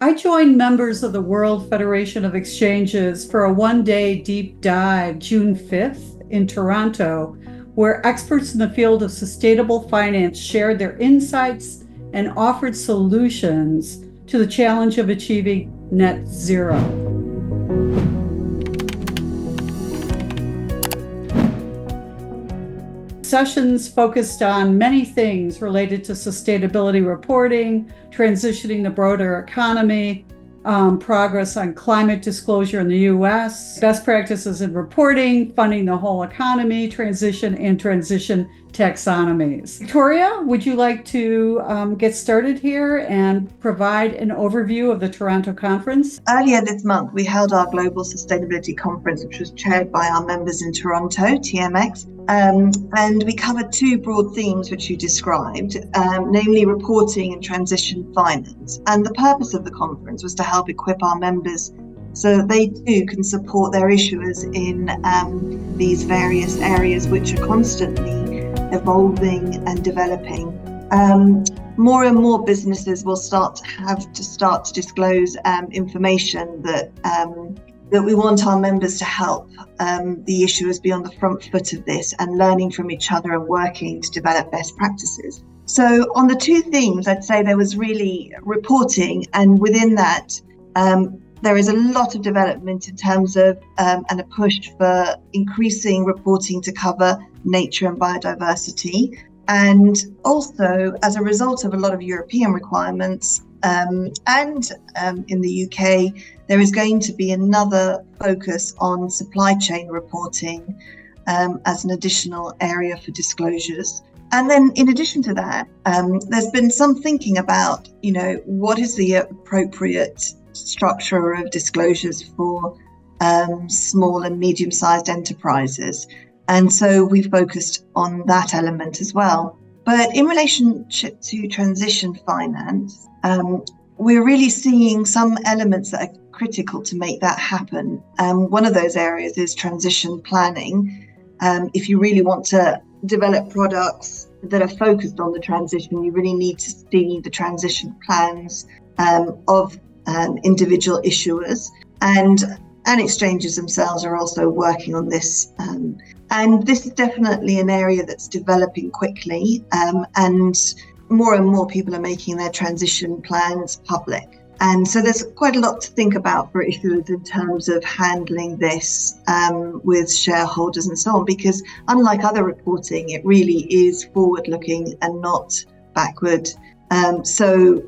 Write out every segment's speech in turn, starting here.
I joined members of the World Federation of Exchanges for a one-day deep dive June 5th in Toronto, where experts in the field of sustainable finance shared their insights and offered solutions to the challenge of achieving net zero. Sessions focused on many things related to sustainability reporting, transitioning the broader economy, progress on climate disclosure in the U.S., best practices in reporting, funding the whole economy, transition taxonomies. Victoria, would you like to get started here and provide an overview of the Toronto conference? Earlier this month, we held our Global Sustainability Conference, which was chaired by our members in Toronto, TMX. And we covered two broad themes which you described, namely reporting and transition finance. And the purpose of the conference was to help equip our members so that they too can support their issuers in these various areas which are constantly evolving and developing. More and more businesses will start to disclose information that we want our members to help the issuers be on the front foot of this and learning from each other and working to develop best practices. So on the two themes, I'd say there was really reporting, and within that, there is a lot of development in terms of and a push for increasing reporting to cover nature and biodiversity. And also, as a result of a lot of European requirements, and in the UK, there is going to be another focus on supply chain reporting as an additional area for disclosures. And then in addition to that, there's been some thinking about, what is the appropriate structure of disclosures for small and medium-sized enterprises. And so we focused on that element as well. But in relationship to transition finance, we're really seeing some elements that are critical to make that happen. One of those areas is transition planning. If you really want to develop products that are focused on the transition, you really need to see the transition plans of individual issuers, and exchanges themselves are also working on this. And this is definitely an area that's developing quickly, and more people are making their transition plans public. And so there's quite a lot to think about for issuers in terms of handling this with shareholders and so on, because unlike other reporting, it really is forward-looking and not backward. So,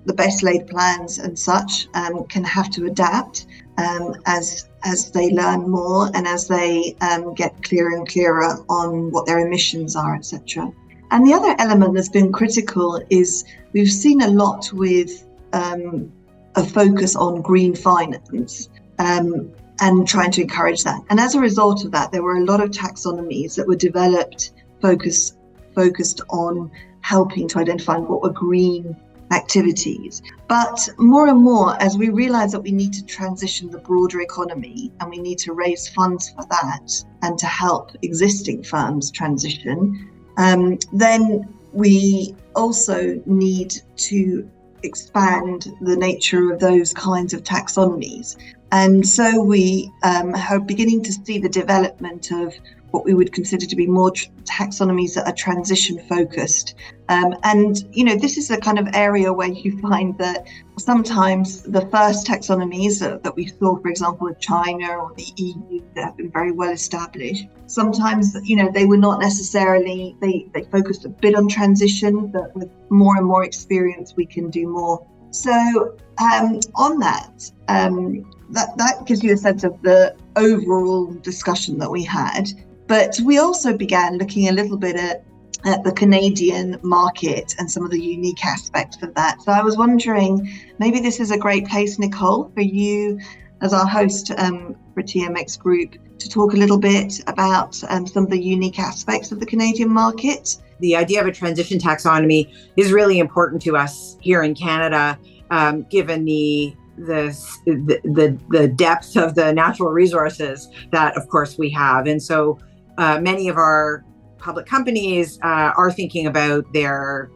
the best laid plans and such can have to adapt as they learn more and as they get clearer and clearer on what their emissions are, etc. And the other element that's been critical is we've seen a lot with a focus on green finance and trying to encourage that. And as a result of that, there were a lot of taxonomies that were developed focused on helping to identify what were green activities. But more and more, as we realize that we need to transition the broader economy and we need to raise funds for that and to help existing firms transition, then we also need to expand the nature of those kinds of taxonomies. And so we are beginning to see the development of what we would consider to be more taxonomies that are transition focused. And this is a kind of area where you find that sometimes the first taxonomies that we saw, for example, with China or the EU, that have been very well established, sometimes, they were not necessarily, they focused a bit on transition, but with more and more experience, we can do more. So on that gives you a sense of the overall discussion that we had. But we also began looking a little bit at the Canadian market and some of the unique aspects of that. So I was wondering, maybe this is a great place, Nicole, for you as our host for TMX Group to talk a little bit about some of the unique aspects of the Canadian market. The idea of a transition taxonomy is really important to us here in Canada, given the depth of the natural resources that, of course, we have. And so many of our public companies are thinking about their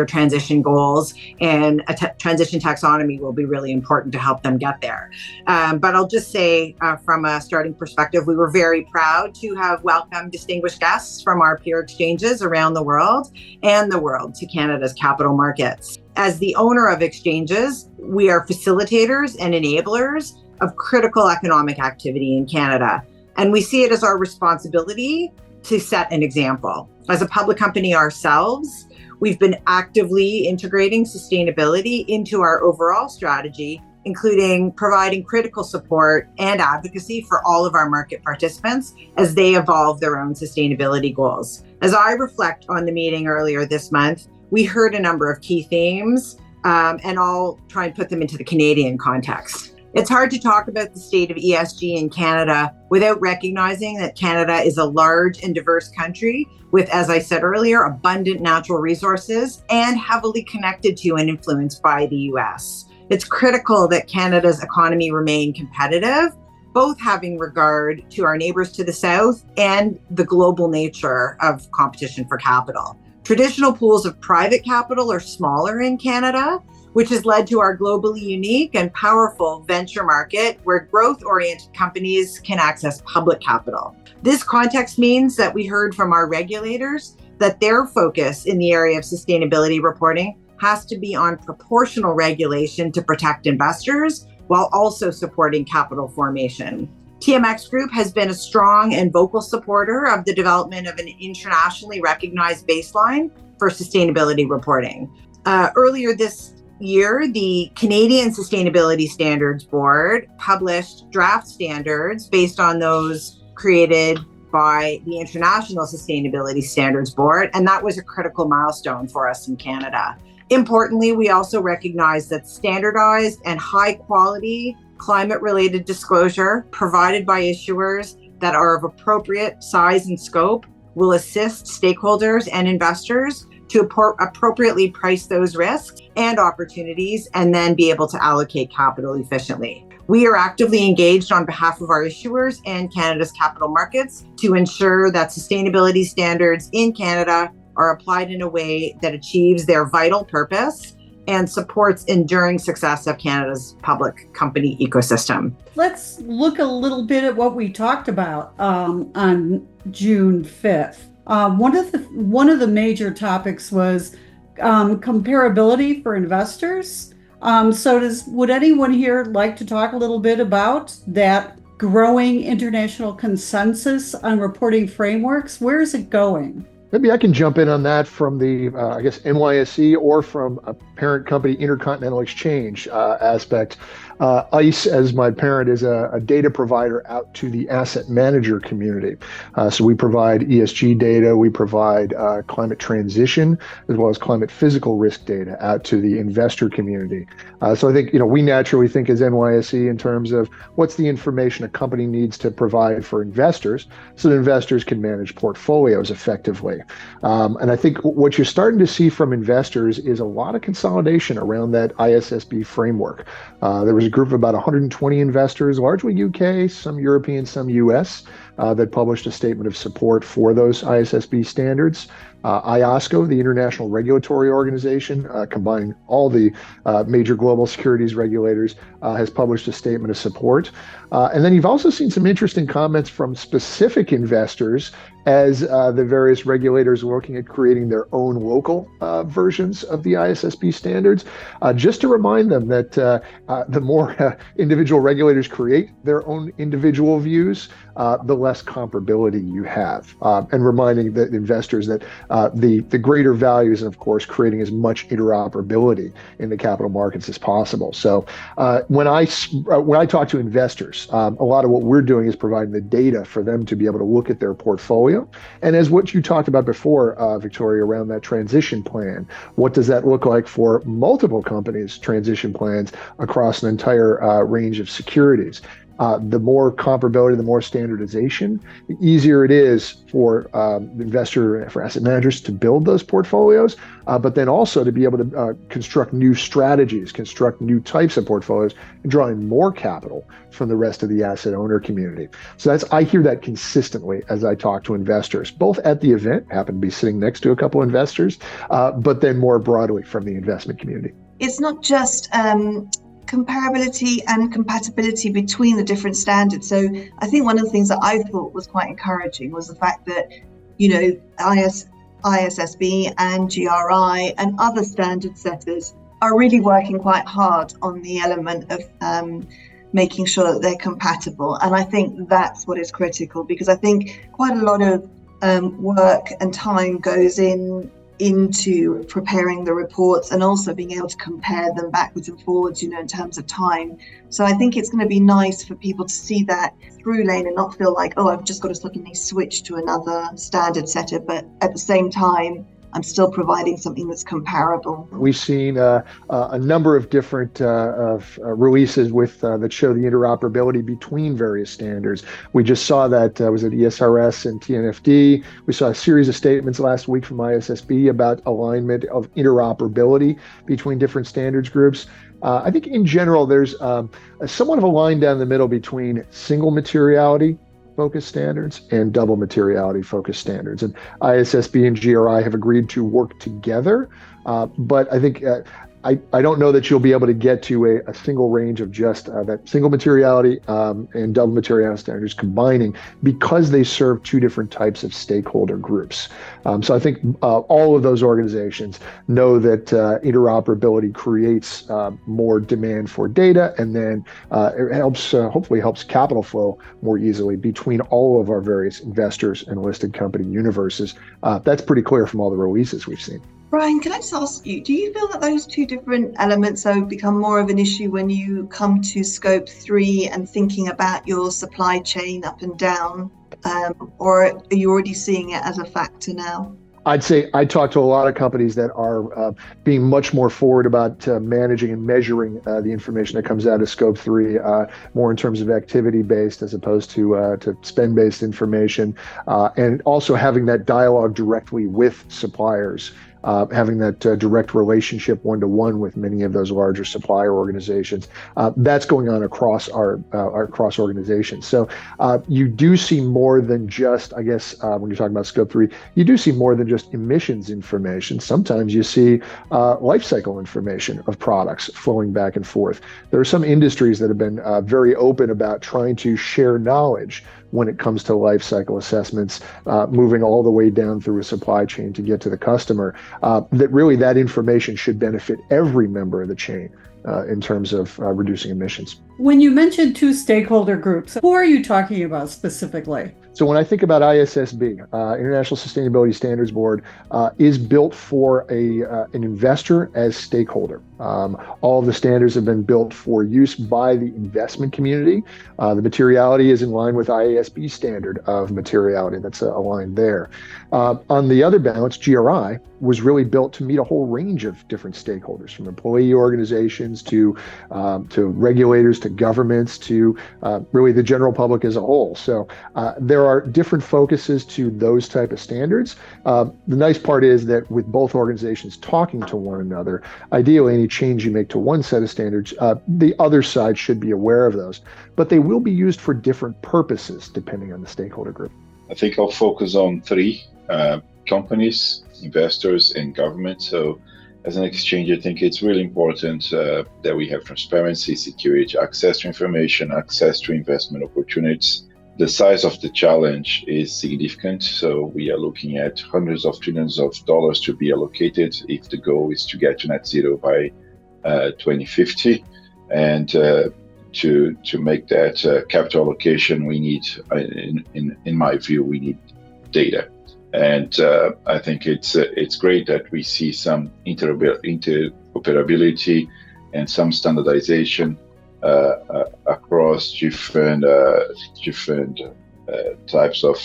transition goals, and a transition taxonomy will be really important to help them get there. But I'll just say, from a starting perspective, we were very proud to have welcomed distinguished guests from our peer exchanges around the world to Canada's capital markets. As the owner of exchanges, we are facilitators and enablers of critical economic activity in Canada. And we see it as our responsibility to set an example. As a public company ourselves, we've been actively integrating sustainability into our overall strategy, including providing critical support and advocacy for all of our market participants as they evolve their own sustainability goals. As I reflect on the meeting earlier this month, we heard a number of key themes, and I'll try and put them into the Canadian context. It's hard to talk about the state of ESG in Canada without recognizing that Canada is a large and diverse country with, as I said earlier, abundant natural resources and heavily connected to and influenced by the US. It's critical that Canada's economy remain competitive, both having regard to our neighbors to the south and the global nature of competition for capital. Traditional pools of private capital are smaller in Canada, which has led to our globally unique and powerful venture market where growth-oriented companies can access public capital. This context means that we heard from our regulators that their focus in the area of sustainability reporting has to be on proportional regulation to protect investors while also supporting capital formation. TMX Group has been a strong and vocal supporter of the development of an internationally recognized baseline for sustainability reporting. Earlier this year, the Canadian Sustainability Standards Board published draft standards based on those created by the International Sustainability Standards Board, and that was a critical milestone for us in Canada. Importantly, we also recognize that standardized and high-quality climate-related disclosure provided by issuers that are of appropriate size and scope will assist stakeholders and investors to appropriately price those risks and opportunities and then be able to allocate capital efficiently. We are actively engaged on behalf of our issuers and Canada's capital markets to ensure that sustainability standards in Canada are applied in a way that achieves their vital purpose and supports enduring success of Canada's public company ecosystem. Let's look a little bit at what we talked about on June 5th. One of the major topics was comparability for investors. Would anyone here like to talk a little bit about that growing international consensus on reporting frameworks? Where is it going? Maybe I can jump in on that from the, NYSE or from a parent company intercontinental exchange aspect. ICE, as my parent, is a data provider out to the asset manager community. So we provide ESG data, we provide climate transition, as well as climate physical risk data out to the investor community. So I think, we naturally think as NYSE in terms of what's the information a company needs to provide for investors so that investors can manage portfolios effectively. And I think what you're starting to see from investors is a lot of consolidation around that ISSB framework. There was a group of about 120 investors, largely UK, some European, some US, that published a statement of support for those ISSB standards. IOSCO, the international regulatory organization, combining all the major global securities regulators, has published a statement of support. And then you've also seen some interesting comments from specific investors as the various regulators are looking at creating their own local versions of the ISSB standards, just to remind them that the more individual regulators create their own individual views, the less comparability you have, and reminding the investors that the greater value is, of course, creating as much interoperability in the capital markets as possible. So when I talk to investors, a lot of what we're doing is providing the data for them to be able to look at their portfolio. And as what you talked about before, Victoria, around that transition plan, what does that look like for multiple companies' transition plans across an entire range of securities? The more comparability, the more standardization, the easier it is for for asset managers to build those portfolios, but then also to be able to construct new strategies, construct new types of portfolios, and draw in more capital from the rest of the asset owner community. So I hear that consistently as I talk to investors, both at the event, happen to be sitting next to a couple of investors, but then more broadly from the investment community. It's not just comparability and compatibility between the different standards. So I think one of the things that I thought was quite encouraging was the fact that, ISSB and GRI and other standard setters are really working quite hard on the element of making sure that they're compatible. And I think that's what is critical, because I think quite a lot of work and time goes into preparing the reports and also being able to compare them backwards and forwards, in terms of time. So I think it's going to be nice for people to see that through lane and not feel like, I've just got to suddenly switch to another standard setter, but at the same time, I'm still providing something that's comparable. We've seen a number of different releases that show the interoperability between various standards. We just saw that was at ESRS and TNFD. We saw a series of statements last week from ISSB about alignment of interoperability between different standards groups. I think in general, there's somewhat of a line down the middle between single materiality focused standards and double materiality focused standards. And ISSB and GRI have agreed to work together. But I think I don't know that you'll be able to get to a single range of just that single materiality and double materiality standards combining, because they serve two different types of stakeholder groups. So I think all of those organizations know that interoperability creates more demand for data, and then it hopefully helps capital flow more easily between all of our various investors and listed company universes. That's pretty clear from all the releases we've seen. Brian, can I just ask you, do you feel that those two different elements have become more of an issue when you come to scope 3 and thinking about your supply chain up and down, or are you already seeing it as a factor now? I'd say I talk to a lot of companies that are being much more forward about managing and measuring the information that comes out of Scope 3, more in terms of activity-based as opposed to spend-based information, and also having that dialogue directly with suppliers. Having that direct relationship one-to-one with many of those larger supplier organizations. That's going on across our cross organizations. So you do see more than just, I guess, when you're talking about Scope 3, you do see more than just emissions information. Sometimes you see life cycle information of products flowing back and forth. There are some industries that have been very open about trying to share knowledge when it comes to life cycle assessments, moving all the way down through a supply chain to get to the customer, that information should benefit every member of the chain in terms of reducing emissions. When you mentioned two stakeholder groups, who are you talking about specifically? So when I think about ISSB, International Sustainability Standards Board, is built for an investor as stakeholder. All of the standards have been built for use by the investment community. The materiality is in line with IASB standard of materiality. That's aligned there. On the other balance, GRI was really built to meet a whole range of different stakeholders, from employee organizations to regulators, to governments, to really the general public as a whole. So there are different focuses to those type of standards. The nice part is that with both organizations talking to one another, ideally any change you make to one set of standards, the other side should be aware of those, but they will be used for different purposes depending on the stakeholder group. I think I'll focus on three: companies, investors, and government. So as an exchange, I think it's really important that we have transparency, security, access to information, access to investment opportunities. The size of the challenge is significant. So we are looking at hundreds of trillions of dollars to be allocated if the goal is to get to net zero by 2050. And to make that capital allocation, we need, in my view, we need data. And I think it's great that we see some interoperability and some standardization across different types of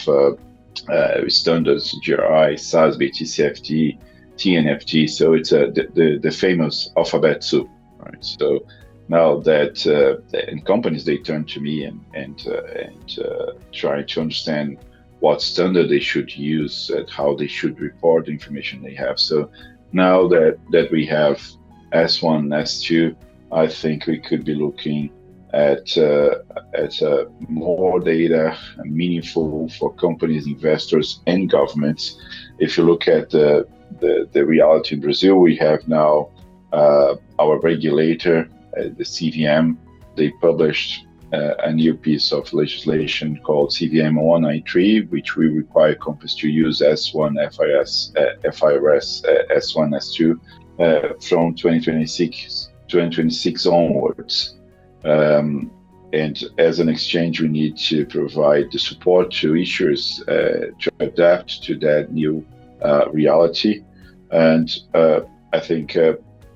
standards: GRI, SASB, TCFD, TNFD. So it's the famous alphabet soup, right? So now that in companies, they turn to me and try to understand what standard they should use and how they should report the information they have. So now that we have S1, S2, I think we could be looking at more data meaningful for companies, investors, and governments. If you look at the reality in Brazil, we have now our regulator, the CVM. They published a new piece of legislation called CVM 193, which will require companies to use S1 FIRS S1 S2 from 2026 onwards. And as an exchange, we need to provide the support to issuers to adapt to that new reality. And I think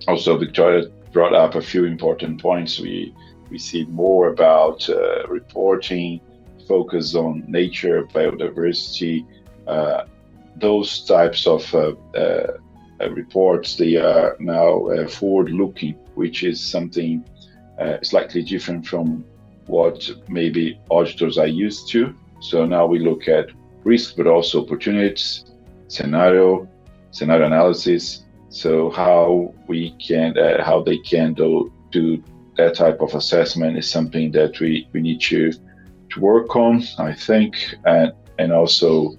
also Victoria brought up a few important points. We see more about reporting, focus on nature, biodiversity, those types of reports. They are now forward-looking, which is something slightly different from what maybe auditors are used to. So now we look at risk, but also opportunities, scenario analysis. So how they can do that type of assessment is something that we need to work on, I think. And also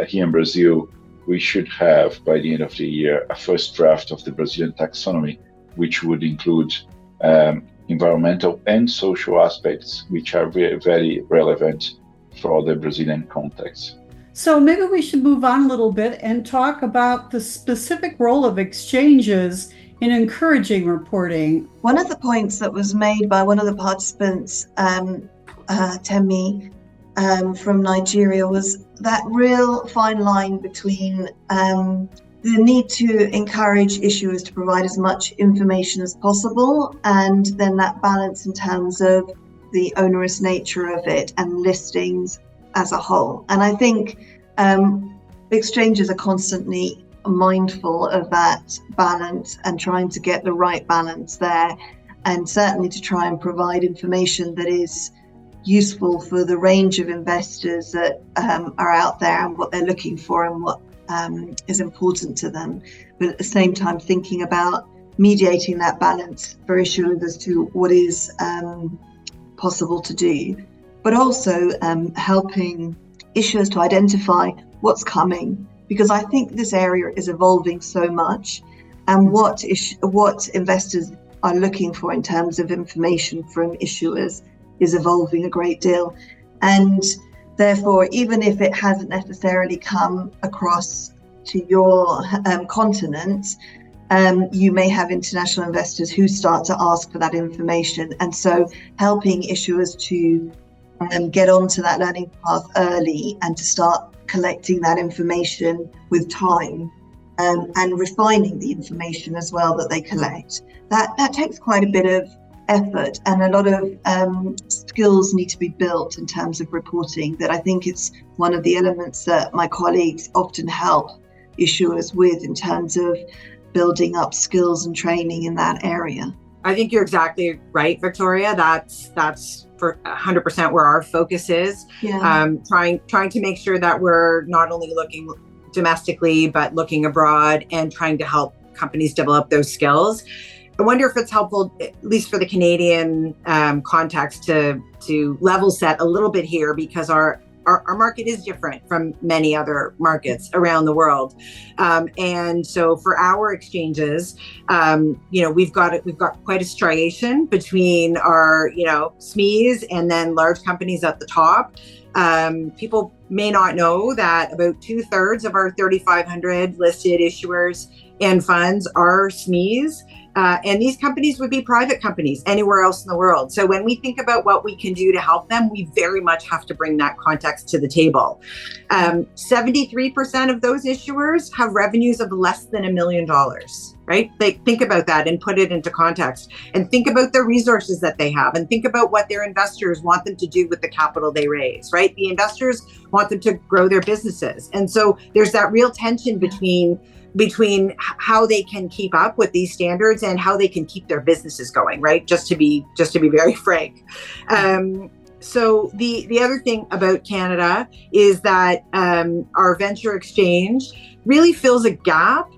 here in Brazil, we should have by the end of the year a first draft of the Brazilian taxonomy, which would include environmental and social aspects, which are very, very relevant for the Brazilian context. So maybe we should move on a little bit and talk about the specific role of exchanges in encouraging reporting. One of the points that was made by one of the participants, Temi from Nigeria, was that real fine line between the need to encourage issuers to provide as much information as possible, and then that balance in terms of the onerous nature of it and listings as a whole. And I think exchanges are constantly mindful of that balance and trying to get the right balance there, and certainly to try and provide information that is useful for the range of investors that are out there and what they're looking for and what is important to them, but at the same time thinking about mediating that balance for issuers as to what is possible to do, but also helping issuers to identify what's coming, because I think this area is evolving so much, and what investors are looking for in terms of information from issuers is evolving a great deal. And therefore, even if it hasn't necessarily come across to your continent, you may have international investors who start to ask for that information. And so helping issuers to get onto that learning path early and to start collecting that information with time, and refining the information as well that they collect. That takes quite a bit of effort, and a lot of skills need to be built in terms of reporting. That I think it's one of the elements that my colleagues often help issuers with in terms of building up skills and training in that area. I think you're exactly right, Victoria. That's for 100% where our focus is. Yeah. Trying to make sure that we're not only looking domestically, but looking abroad and trying to help companies develop those skills. I wonder if it's helpful, at least for the Canadian context, to level set a little bit here, because our market is different from many other markets around the world, and so for our exchanges, we've got quite a striation between our SMEs and then large companies at the top. People may not know that about 2/3 of our 3,500 listed issuers and funds are SMEs. And these companies would be private companies anywhere else in the world. So when we think about what we can do to help them, we very much have to bring that context to the table. 73% of those issuers have revenues of less than $1 million, right? Think about that and put it into context, and think about the resources that they have, and think about what their investors want them to do with the capital they raise, right? The investors want them to grow their businesses. And so there's that real tension between how they can keep up with these standards and how they can keep their businesses going, right? Just to be very frank. So the other thing about Canada is that our venture exchange really fills a gap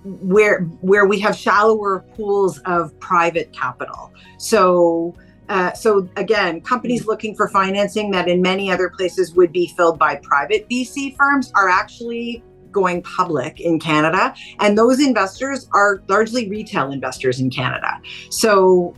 where we have shallower pools of private capital. So again, companies looking for financing that in many other places would be filled by private VC firms are actually going public in Canada. And those investors are largely retail investors in Canada. So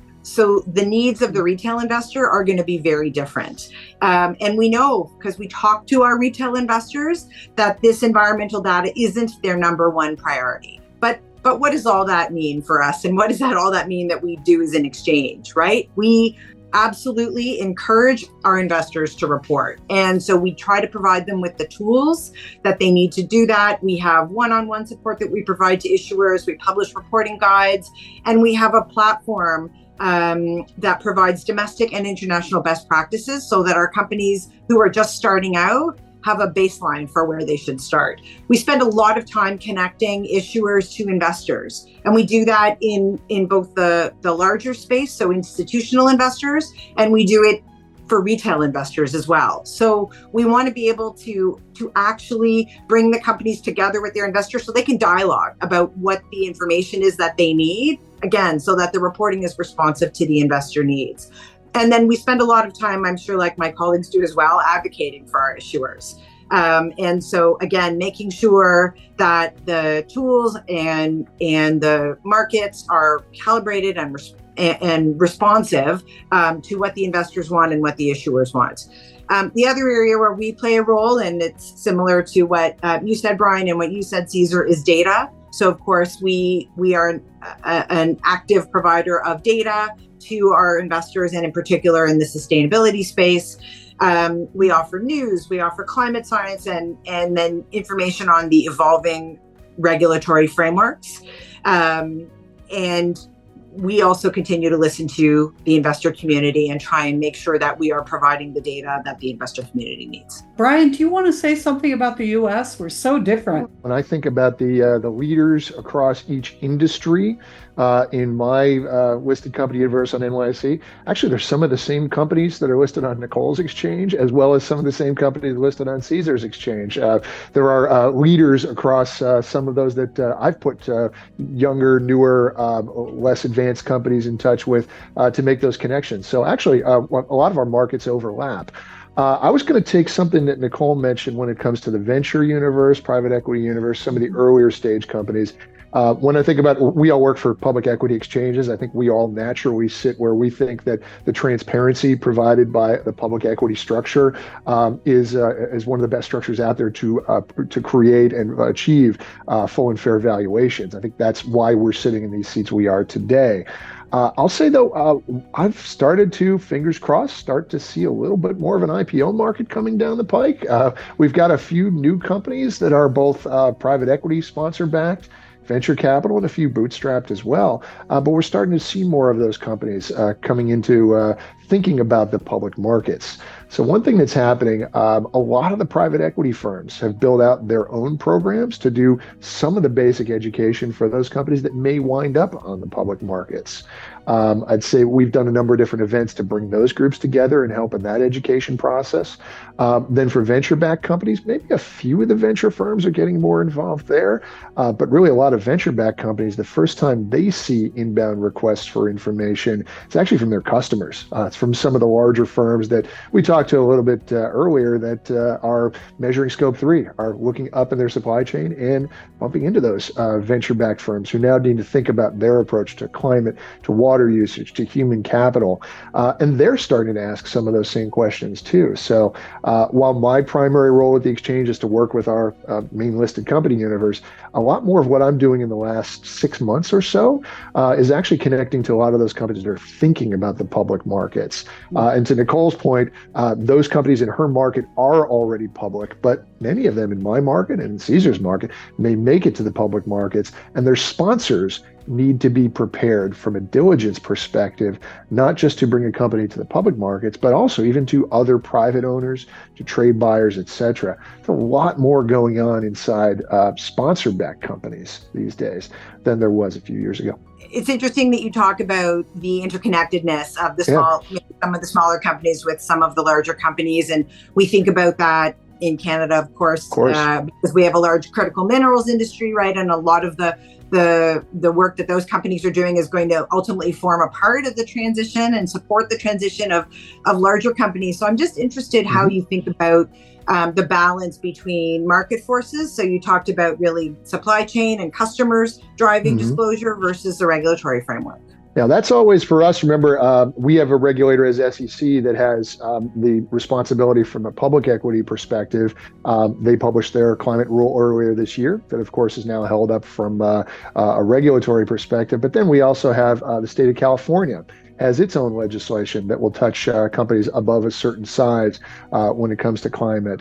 the needs of the retail investor are going to be very different. And we know, because we talk to our retail investors, that this environmental data isn't their number one priority. But what does all that mean for us? And what does all that mean that we do as an exchange, right? We absolutely encourage our investors to report. And so we try to provide them with the tools that they need to do that. We have one-on-one support that we provide to issuers. We publish reporting guides, and we have a platform that provides domestic and international best practices so that our companies who are just starting out have a baseline for where they should start. We spend a lot of time connecting issuers to investors, and we do that in both the larger space, so institutional investors, and we do it for retail investors as well. So we want to be able to actually bring the companies together with their investors so they can dialogue about what the information is that they need, again, so that the reporting is responsive to the investor needs. And then we spend a lot of time, I'm sure like my colleagues do as well, advocating for our issuers. And so again, making sure that the tools and the markets are calibrated and responsive to what the investors want and what the issuers want. The other area where we play a role, and it's similar to what you said, Brian, and what you said, Cesar, is data. So of course, we are an active provider of data to our investors, and in particular in the sustainability space. We offer news, we offer climate science, and then information on the evolving regulatory frameworks. And we also continue to listen to the investor community and try and make sure that we are providing the data that the investor community needs. Brian, do you want to say something about the U.S.? We're so different. When I think about the leaders across each industry in my listed company universe on NYSE, actually there's some of the same companies that are listed on Nicole's exchange, as well as some of the same companies listed on Cesar's exchange. There are leaders across some of those that I've put younger, newer, less advanced companies in touch with to make those connections. So actually, a lot of our markets overlap. I was going to take something that Nicole mentioned when it comes to the venture universe, private equity universe, some of the earlier stage companies. When I think about, we all work for public equity exchanges, I think we all naturally sit where we think that the transparency provided by the public equity structure is one of the best structures out there to create and achieve full and fair valuations. I think that's why we're sitting in these seats we are today. I'll say though, I've started to, fingers crossed, start to see a little bit more of an IPO market coming down the pike. We've got a few new companies that are both private equity sponsor backed, venture capital, and a few bootstrapped as well. But we're starting to see more of those companies coming into thinking about the public markets. So one thing that's happening, a lot of the private equity firms have built out their own programs to do some of the basic education for those companies that may wind up on the public markets. I'd say we've done a number of different events to bring those groups together and help in that education process. Then for venture-backed companies, maybe a few of the venture firms are getting more involved there. But really a lot of venture-backed companies, the first time they see inbound requests for information, it's actually from their customers. It's from some of the larger firms that we talked to a little bit earlier that are measuring scope 3, are looking up in their supply chain and bumping into those venture-backed firms who now need to think about their approach to climate, to water usage, to human capital. And they're starting to ask some of those same questions too. So while my primary role at the exchange is to work with our main listed company universe, a lot more of what I'm doing in the last 6 months or so is actually connecting to a lot of those companies that are thinking about the public markets. And to Nicole's point, Those companies in her market are already public, but many of them in my market and in Cesar's market may make it to the public markets, and their sponsors need to be prepared from a diligence perspective, not just to bring a company to the public markets, but also even to other private owners, to trade buyers, et cetera. There's a lot more going on inside sponsor-backed companies these days than there was a few years ago. It's interesting that you talk about the interconnectedness of the some of the smaller companies with some of the larger companies. And we think about that in Canada, of course. Because we have a large critical minerals industry, right? And a lot of the work that those companies are doing is going to ultimately form a part of the transition and support the transition of larger companies. So I'm just interested how you think about the balance between market forces. So you talked about really supply chain and customers driving disclosure versus the regulatory framework. Now, that's always for us. Remember, we have a regulator as SEC that has the responsibility from a public equity perspective. They published their climate rule earlier this year that, of course, is now held up from a regulatory perspective. But then we also have the state of California has its own legislation that will touch companies above a certain size when it comes to climate.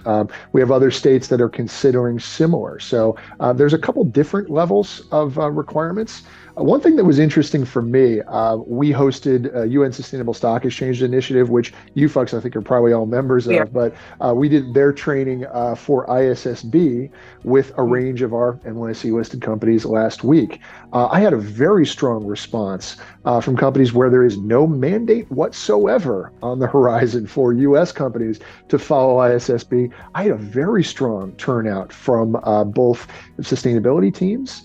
We have other states that are considering similar. So there's a couple different levels of requirements. One thing that was interesting for me, we hosted a UN Sustainable Stock Exchange Initiative, which you folks, I think, are probably all members of, but we did their training for ISSB with a range of our NYSE listed companies last week. I had a very strong response from companies where there is no mandate whatsoever on the horizon for US companies to follow ISSB. I had a very strong turnout from both sustainability teams,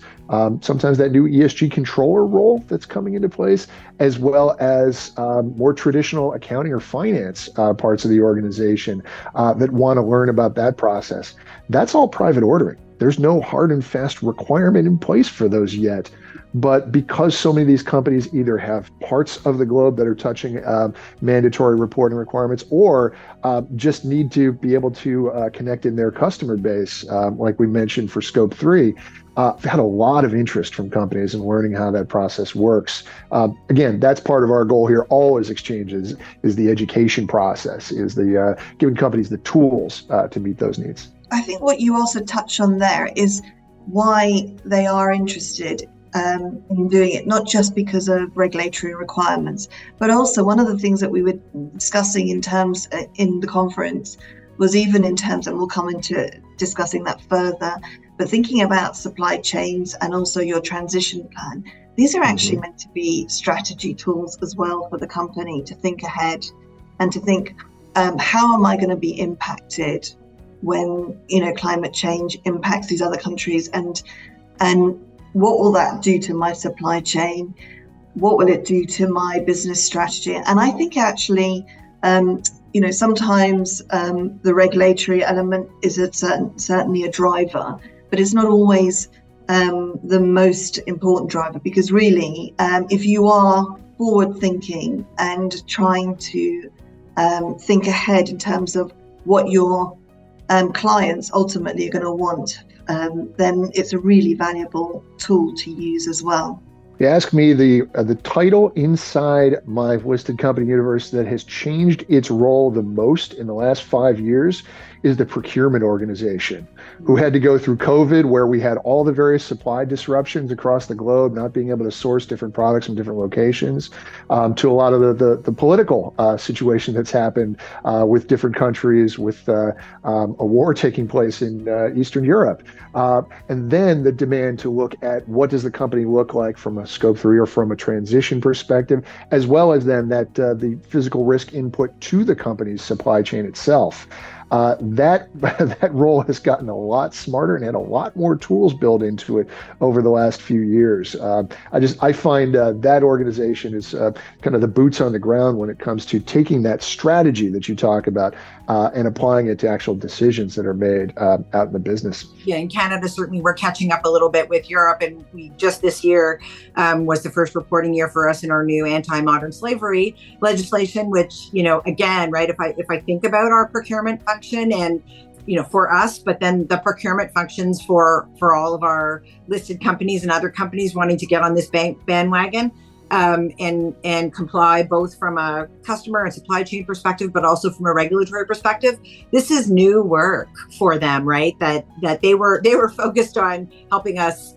sometimes that new ESG controller role that's coming into place, as well as more traditional accounting or finance parts of the organization that want to learn about that process. That's all private ordering. There's no hard and fast requirement in place for those yet. But because so many of these companies either have parts of the globe that are touching mandatory reporting requirements or just need to be able to connect in their customer base, like we mentioned for Scope 3, I've had a lot of interest from companies in learning how that process works. Again, that's part of our goal here, always exchanges, is the education process, is the giving companies the tools to meet those needs. I think what you also touch on there is why they are interested in doing it, not just because of regulatory requirements, but also one of the things that we were discussing in the conference was even in terms, and we'll come into discussing that further, but thinking about supply chains and also your transition plan. These are actually meant to be strategy tools as well for the company to think ahead and to think, how am I going to be impacted when climate change impacts these other countries, and what will that do to my supply chain? What will it do to my business strategy? And I think actually, sometimes the regulatory element is certainly a driver, but it's not always the most important driver, because really, if you are forward thinking and trying to think ahead in terms of what your clients ultimately are going to want, then it's a really valuable tool to use as well. You ask me, the title inside my listed company universe that has changed its role the most in the last 5 years is the procurement organization, who had to go through COVID, where we had all the various supply disruptions across the globe, not being able to source different products from different locations, to a lot of the political situation that's happened with different countries, with a war taking place in Eastern Europe. And then the demand to look at what does the company look like from a Scope 3 or from a transition perspective, as well as then that the physical risk input to the company's supply chain itself. That role has gotten a lot smarter and had a lot more tools built into it over the last few years. I find that organization is kind of the boots on the ground when it comes to taking that strategy that you talk about and applying it to actual decisions that are made out in the business. Yeah, in Canada, certainly we're catching up a little bit with Europe, and we just this year was the first reporting year for us in our new anti-modern slavery legislation, which, again, right, if I think about our procurement function and, for us, but then the procurement functions for all of our listed companies and other companies wanting to get on this bandwagon, and comply both from a customer and supply chain perspective, but also from a regulatory perspective. This is new work for them, right? That they were focused on helping us,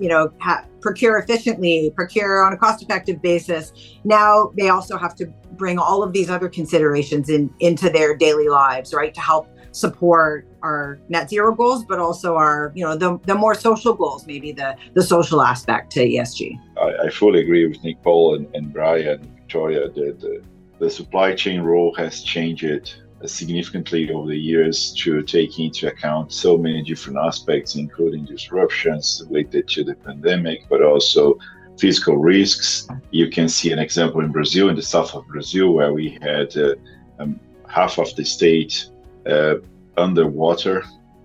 procure efficiently, procure on a cost-effective basis. Now they also have to bring all of these other considerations into their daily lives, right? To help support our net zero goals, but also our, the more social goals, maybe the social aspect to ESG. I fully agree with Nicole and Brian, Victoria. The supply chain role has changed significantly over the years to take into account so many different aspects, including disruptions related to the pandemic, but also physical risks. You can see an example in Brazil, in the south of Brazil, where we had half of the state underwater,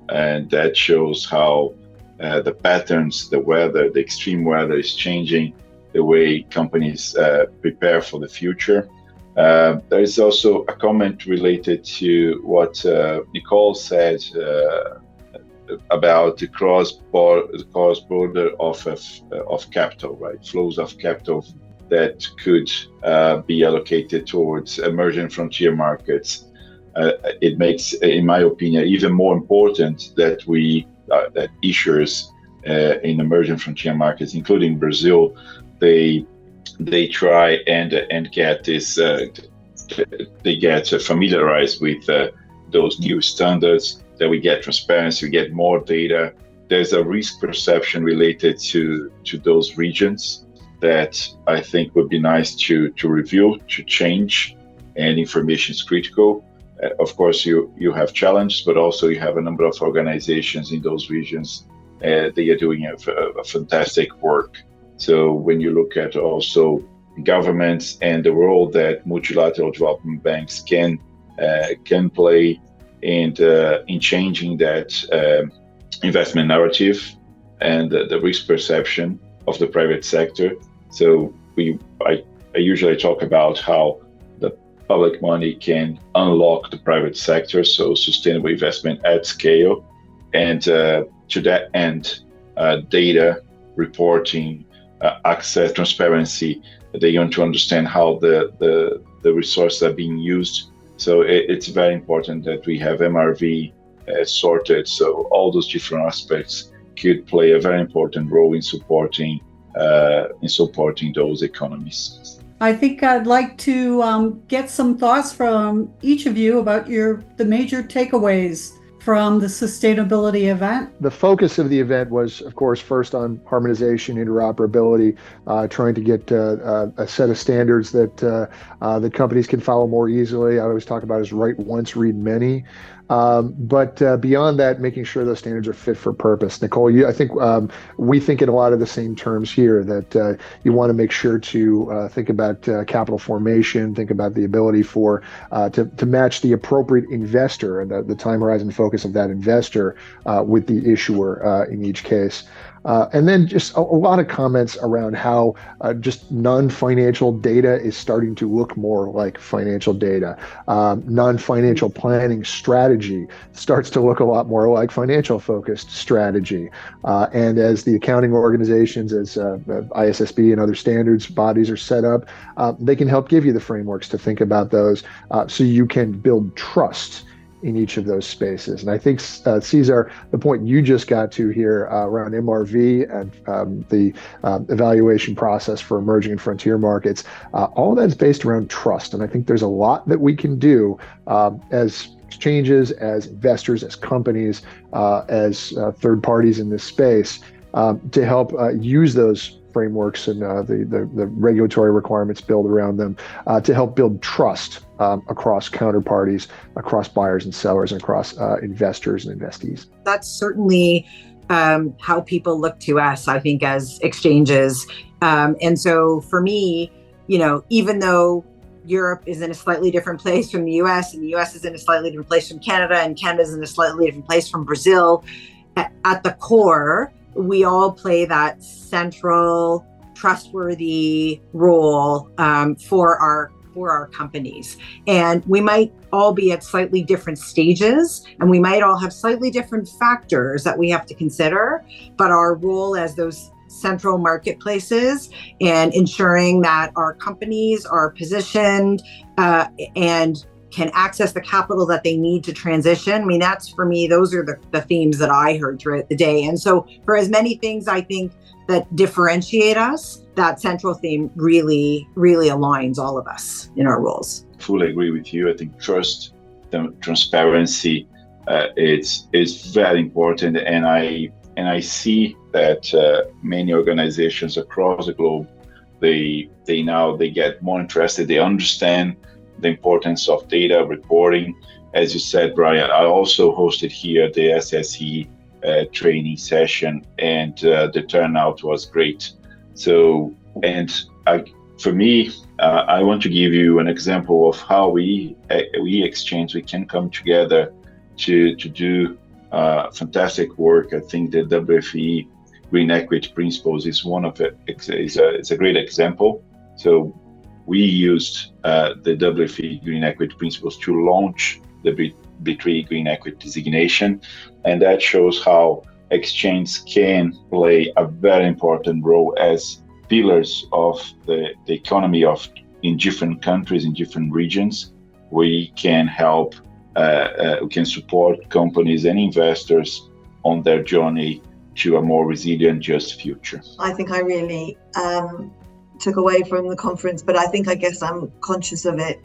and that shows how the patterns, the weather, the extreme weather is changing the way companies prepare for the future. There is also a comment related to what Nicole said about the cross-border of capital, right? Flows of capital that could be allocated towards emerging frontier markets. It makes, in my opinion, even more important that that issuers in emerging frontier markets, including Brazil, they try and get this. They get familiarized with those new standards. That we get transparency, we get more data. There's a risk perception related to those regions that I think would be nice to review, to change, and information is critical. Of course, you have challenges, but also you have a number of organizations in those regions. They are doing a fantastic work. So when you look at also governments and the role that multilateral development banks can play in changing that investment narrative and the risk perception of the private sector. So I usually talk about how the public money can unlock the private sector, so sustainable investment at scale, and to that end, data reporting, access, transparency. They want to understand how the resources are being used. So it's very important that we have MRV sorted. So all those different aspects could play a very important role in supporting those economies. I think I'd like to get some thoughts from each of you about the major takeaways from the sustainability event. The focus of the event was, of course, first on harmonization, interoperability, trying to get a set of standards that companies can follow more easily. I always talk about as write once, read many. But beyond that, making sure those standards are fit for purpose. Nicole, I think we think in a lot of the same terms here, that you want to make sure to think about capital formation, think about the ability to match the appropriate investor and the time horizon focus of that investor with the issuer in each case. And then just a lot of comments around how just non-financial data is starting to look more like financial data. Non-financial planning strategy starts to look a lot more like financial focused strategy. And as the accounting organizations, as ISSB and other standards bodies are set up, they can help give you the frameworks to think about those so you can build trust in each of those spaces. And I think, Cesar, the point you just got to here around MRV and the evaluation process for emerging and frontier markets, all that's based around trust. And I think there's a lot that we can do as exchanges, as investors, as companies, as third parties in this space to help use those frameworks and the regulatory requirements built around them to help build trust across counterparties, across buyers and sellers, and across investors and investees. That's certainly how people look to us, I think, as exchanges. And so for me, even though Europe is in a slightly different place from the US, and the US is in a slightly different place from Canada, and Canada is in a slightly different place from Brazil, at the core, we all play that central, trustworthy role for our companies. And we might all be at slightly different stages, and we might all have slightly different factors that we have to consider, but our role as those central marketplaces and ensuring that our companies are positioned and can access the capital that they need to transition. I mean, that's, for me, those are the themes that I heard throughout the day. And so for as many things I think that differentiate us, that central theme really, really aligns all of us in our roles. Fully agree with you. I think trust, the transparency, it's very important. And I see that many organizations across the globe, they get more interested. They understand the importance of data reporting. As you said, Brian, I also hosted here the SSE training session, and the turnout was great. So, for me, I want to give you an example of how we can come together to do fantastic work. I think the WFE Green Equity Principles is one of it. It's a great example. So we used the WFE Green Equity Principles to launch the B3 Green Equity designation, and that shows how exchanges can play a very important role as pillars of the economy in different countries, in different regions. We can help, we can support companies and investors on their journey to a more resilient, just future. I think I really took away from the conference, but I guess I'm conscious of it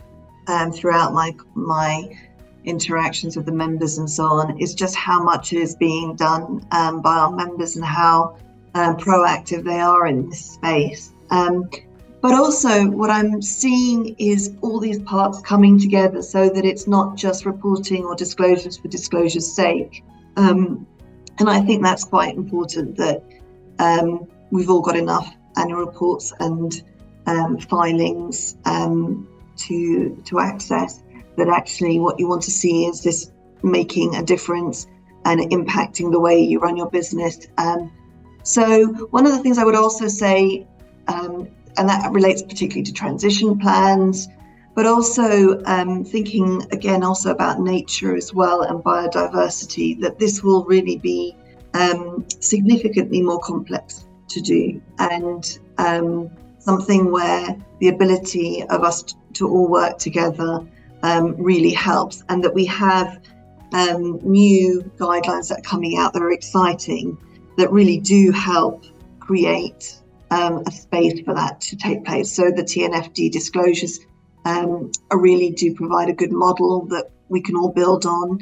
throughout my interactions with the members and so on, is just how much is being done by our members and how proactive they are in this space. But also what I'm seeing is all these parts coming together so that it's not just reporting or disclosures for disclosure's sake. And I think that's quite important, that we've all got enough annual reports and filings to access, that actually what you want to see is this making a difference and impacting the way you run your business. So one of the things I would also say, and that relates particularly to transition plans, but also thinking again also about nature as well and biodiversity, that this will really be significantly more complex to do, and something where the ability of us to all work together really helps, and that we have new guidelines that are coming out that are exciting, that really do help create a space for that to take place. So the TNFD disclosures really do provide a good model that we can all build on.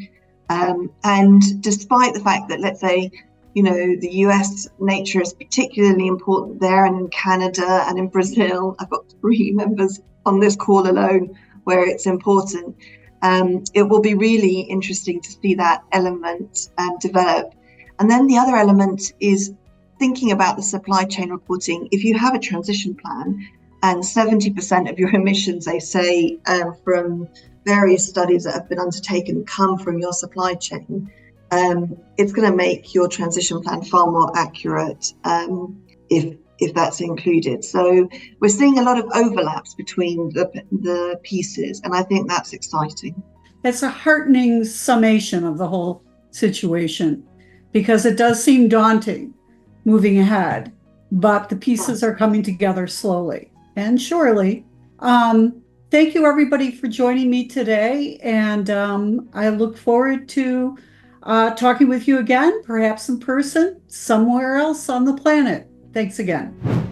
And despite the fact that, let's say, the US nature is particularly important there, and in Canada and in Brazil, I've got 3 members on this call alone where it's important. It will be really interesting to see that element develop. And then the other element is thinking about the supply chain reporting. If you have a transition plan and 70% of your emissions, they say, from various studies that have been undertaken come from your supply chain, it's going to make your transition plan far more accurate if that's included. So we're seeing a lot of overlaps between the pieces, and I think that's exciting. It's a heartening summation of the whole situation, because it does seem daunting moving ahead, but the pieces are coming together slowly and surely. Thank you, everybody, for joining me today, and I look forward to talking with you again, perhaps in person, somewhere else on the planet. Thanks again.